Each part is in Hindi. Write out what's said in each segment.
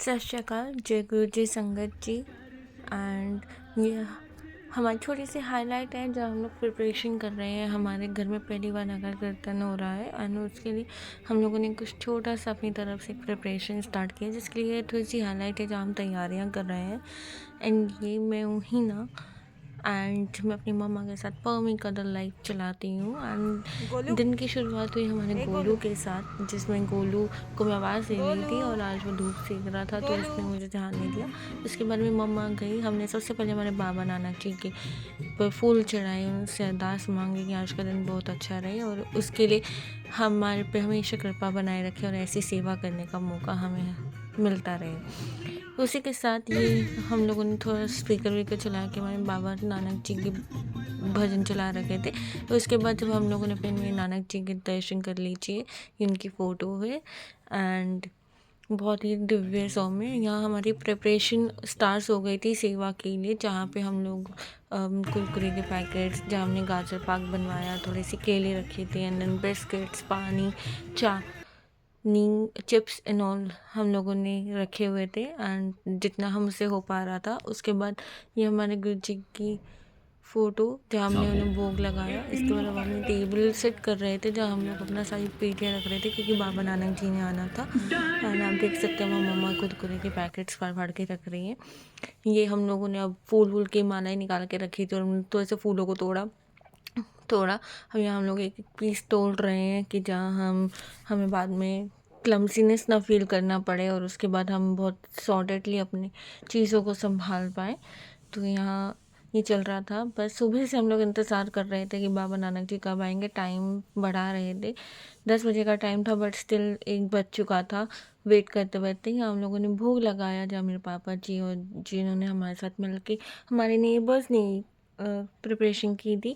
सत श्री अकाल, जय गुरु जी, संगत जी। एंड ये हमारी छोटी सी हाईलाइट है जब हम लोग प्रिपरेशन कर रहे हैं। हमारे घर में पहली बार नगर कीर्तन हो रहा है एंड उसके लिए हम लोगों ने कुछ छोटा सा अपनी तरफ से प्रिपरेशन स्टार्ट किया, जिसके लिए थोड़ी सी हाईलाइट है जहाँ हम तैयारियाँ कर रहे हैं। एंड ये मैं हूँ ही ना, एंड मैं अपनी मम्मा के साथ पमी कदर लाइफ चलाती हूँ। एंड दिन की शुरुआत हुई हमारे गोलू के साथ, जिसमें गोलू को मैं आवाज़ दे रही थी और आज वो धूप सेक रहा था तो उसने मुझे ध्यान नहीं दिया। उसके बाद में मम्मा गई, हमने सबसे पहले हमारे बाबा नानक जी के पर फूल चढ़ाए, उनसे अरदास मांगी कि आज का दिन बहुत अच्छा रहे और उसके लिए हमारे पे हमेशा कृपा बनाए रखे और ऐसी सेवा करने का मौका हमें मिलता रहे। उसी के साथ ये हम लोगों ने थोड़ा स्पीकर वीकर चला के हमारे बाबा नानक जी के भजन चला रखे थे। उसके बाद जब हम लोगों ने अपने मेरे नानक जी के दर्शन कर लीजिए, इनकी फ़ोटो है एंड बहुत ही दिव्य सौम्य। यहाँ हमारी प्रिपरेशन स्टार्ट हो गई थी सेवा के लिए, जहाँ पे हम लोग कुरकुरे के पैकेट्स, जहाँ हमने गाजर पाक बनवाया, थोड़े से केले रखे थे एंड देन बिस्किट्स, पानी, चा नी चिप्स एंड ऑल हम लोगों ने रखे हुए थे एंड जितना हमसे हो पा रहा था। उसके बाद ये हमारे गुरु जी की फ़ोटो जहाँ हमने उन्हें भोग लगाया। इसके बाद अब हम टेबल सेट कर रहे थे जहाँ हम लोग अपना सारी पेटियाँ रख रहे थे, क्योंकि बाबा नानक जी ने आना था। एंड आप देख सकते हैं वहाँ मम्मा कुरकुरे के पैकेट्स फाड़ फाड़ के रख रही हैं। ये हम लोगों ने अब फूल वूल की मालाएँ निकाल के रखी थी और तो ऐसे फूलों को तोड़ा अब यहाँ हम लोग एक एक पीस तोड़ रहे हैं कि जहाँ हमें बाद में क्लमसीनेस ना फील करना पड़े और उसके बाद हम बहुत सॉर्टेडली अपनी चीज़ों को संभाल पाएँ। तो यहाँ ये चल रहा था। बस सुबह से हम लोग इंतज़ार कर रहे थे कि बाबा नानक जी कब आएंगे। टाइम बढ़ा रहे थे, 10 बजे का टाइम था बट स्टिल 1 बज चुका था। वेट करते करते ही हम लोगों ने भोग लगाया, जहाँ मेरे पापा जी और जिन्होंने हमारे साथ मिल के हमारे नेबर्स ने प्रिपरेशन की थी।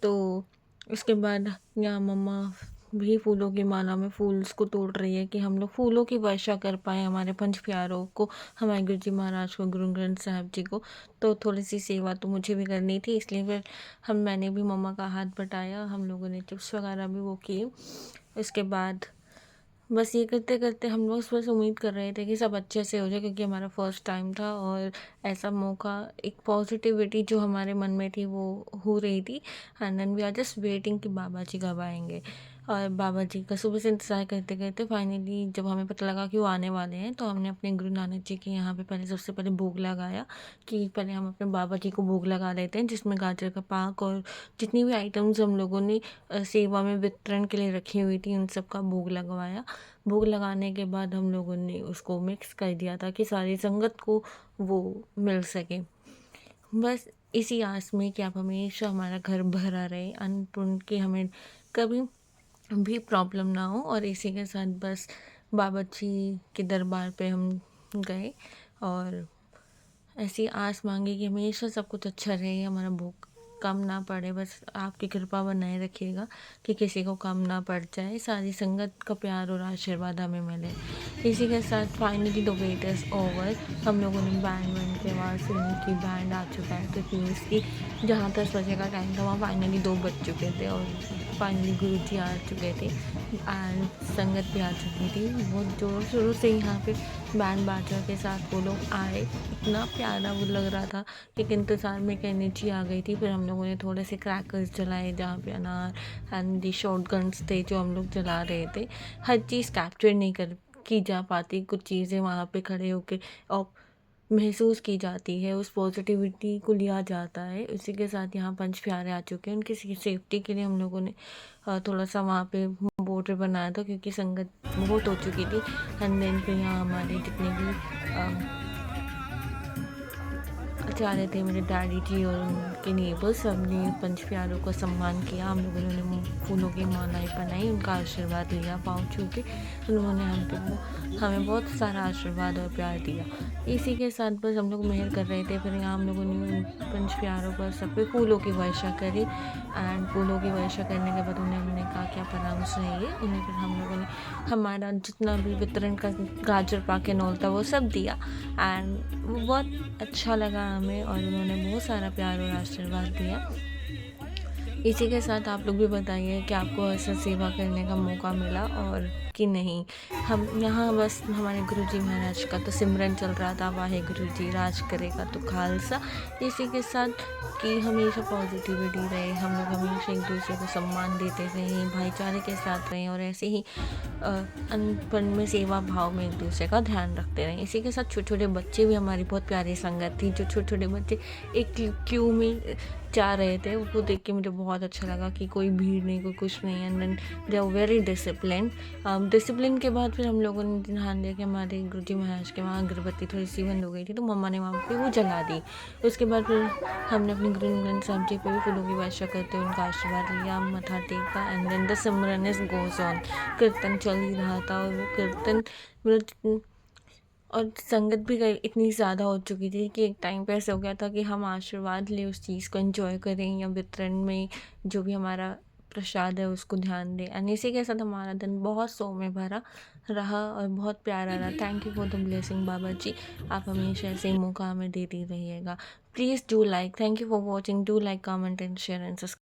तो उसके बाद यहाँ मम्मा भी फूलों की माला में फूल्स को तोड़ रही है कि हम लोग फूलों की वर्षा कर पाएँ हमारे पंच प्यारों को, हमारे गुरु जी महाराज को, गुरु ग्रंथ साहब जी को। तो थोड़ी सी सेवा तो मुझे भी करनी थी, इसलिए फिर मैंने भी मम्मा का हाथ बटाया। हम लोगों ने चिप्स वगैरह भी वो किए। उसके बाद बस ये करते करते हम लोग बस उम्मीद कर रहे थे कि सब अच्छे से हो जाए, क्योंकि हमारा फर्स्ट टाइम था और ऐसा मौका, एक पॉजिटिविटी जो हमारे मन में थी वो हो रही थी। And then we are just waiting कि बाबा जी कब आएंगे। और बाबा जी का सुबह से इंतज़ार करते करते फाइनली जब हमें पता लगा कि वो आने वाले हैं, तो हमने अपने गुरु नानक जी के यहाँ पे पहले सबसे पहले भोग लगाया कि पहले हम अपने बाबा जी को भोग लगा लेते हैं, जिसमें गाजर का पाक और जितनी भी आइटम्स हम लोगों ने सेवा में वितरण के लिए रखी हुई थी उन सब का भोग लगवाया। भोग लगाने के बाद हम लोगों ने उसको मिक्स कर दिया ताकि सारी संगत को वो मिल सके। बस इसी आस में कि आप हमेशा हमारा घर भरा रहे, अन्नपूर्ण की हमें कभी भी प्रॉब्लम ना हो। और इसी के साथ बस बाबा जी के दरबार पे हम गए और ऐसी आस मांगी कि हमेशा सब कुछ अच्छा रहे, हमारा भूख कम ना पड़े। बस आपकी कृपा बनाए रखिएगा कि किसी को कम ना पड़ जाए, सारी संगत का प्यार और आशीर्वाद हमें मिले। इसी के साथ finally the wait is over. हम लोगों ने बैंड के आवाज़ सुनी कि बैंड आ चुका है, क्योंकि उसकी जहाँ 10 बजे का टाइम था वहाँ फाइनली 2 बज चुके थे और फाइनली गुरु जी आ चुके थे एंड संगत भी आ चुकी थी। बहुत जोर शोरों से यहाँ पे बैंड बाजा के साथ वो लोग आए, इतना प्यारा वो लग रहा था। एक इंतज़ार में एक एनर्जी आ गई थी। फिर हम लोगों ने थोड़े से क्रैकर्स जलाए जहाँ पे अनार एंड दी शॉर्ट गन्स थे जो हम लोग जला रहे थे। हर चीज़ कैप्चर नहीं कर की जा पाती, कुछ चीज़ें वहाँ पे खड़े होके और महसूस की जाती है, उस पॉजिटिविटी को लिया जाता है। उसी के साथ यहाँ पंच प्यारे आ चुके हैं, उनकी सेफ्टी के लिए हम लोगों ने थोड़ा सा वहाँ पे बॉर्डर बनाया था, क्योंकि संगत बहुत हो चुकी थी। एंड देन फिर यहाँ हमारे जितने भी आचार्य थे, मेरे डैडी जी और उनके नेबर्स, सबने पंच प्यारों का सम्मान किया। हम लोगों ने फूलों की मालाएँ बनाई, उनका आशीर्वाद लिया पाँव छू के। उन्होंने हमें बहुत सारा आशीर्वाद और प्यार दिया। इसी के साथ बस हम लोग मेहर कर रहे थे। फिर यहाँ हम लोगों ने पंच प्यारों पर सब पे फूलों की वर्षा करी एंड फूलों की वर्षा करने के बाद उन्हें हमने कहा क्या परामर्श रहिए। उन्हें फिर हम लोगों ने हमारा जितना भी वितरण का गाजर पाक एंड ऑल था वो सब दिया एंड वो बहुत अच्छा लगा हमें और उन्होंने बहुत सारा प्यार और आशीर्वाद दिया। इसी के साथ आप लोग भी बताइए कि आपको ऐसा सेवा करने का मौका मिला और कि नहीं, हम यहाँ बस हमारे गुरुजी महाराज का तो सिमरन चल रहा था, वाहे गुरु जी राज करेगा तो खालसा। इसी के साथ कि हमेशा पॉजिटिविटी रहे, हम लोग हमेशा एक दूसरे को सम्मान देते रहें, भाईचारे के साथ रहें और ऐसे ही अनपन में सेवा भाव में एक दूसरे का ध्यान रखते रहें। इसी के साथ छोटे छोटे बच्चे भी हमारी बहुत प्यारी संगत थी, जो छोटे छोटे बच्चे एक क्यू में जा रहे थे, वो देख के मुझे बहुत अच्छा लगा कि कोई भीड़ नहीं, कोई कुछ नहीं, and then they are very discipline. Discipline के बाद फिर हम लोगों ने ध्यान दिया कि हमारे गुरुजी महाराज के वहाँ अगरबत्ती थोड़ी सी बंद हो गई थी, तो मम्मा ने वहाँ पे वो जला दी। उसके बाद फिर हमने अपने गुरु ग्रंथ साहब जी पे भी फूलों की वर्षा करते हुए उनका आशीर्वाद लिया, मत्था टेका, and then the simran is goes on. Kirtan चल ही रहा था और वो कीर्तन मतलब और संगत भी इतनी ज़्यादा हो चुकी थी कि एक टाइम पे ऐसा हो गया था कि हम आशीर्वाद लें, उस चीज़ को एंजॉय करें या वितरण में जो भी हमारा प्रसाद है उसको ध्यान दें। एंड इसी के साथ हमारा दिन बहुत सौ में भरा रहा और बहुत प्यारा रहा। Thank you for the blessing Baba ji, आप हमेशा ऐसे ही मौका हमें देती रहिएगा। Please do like, thank you for watching, do like, comment and share and subscribe.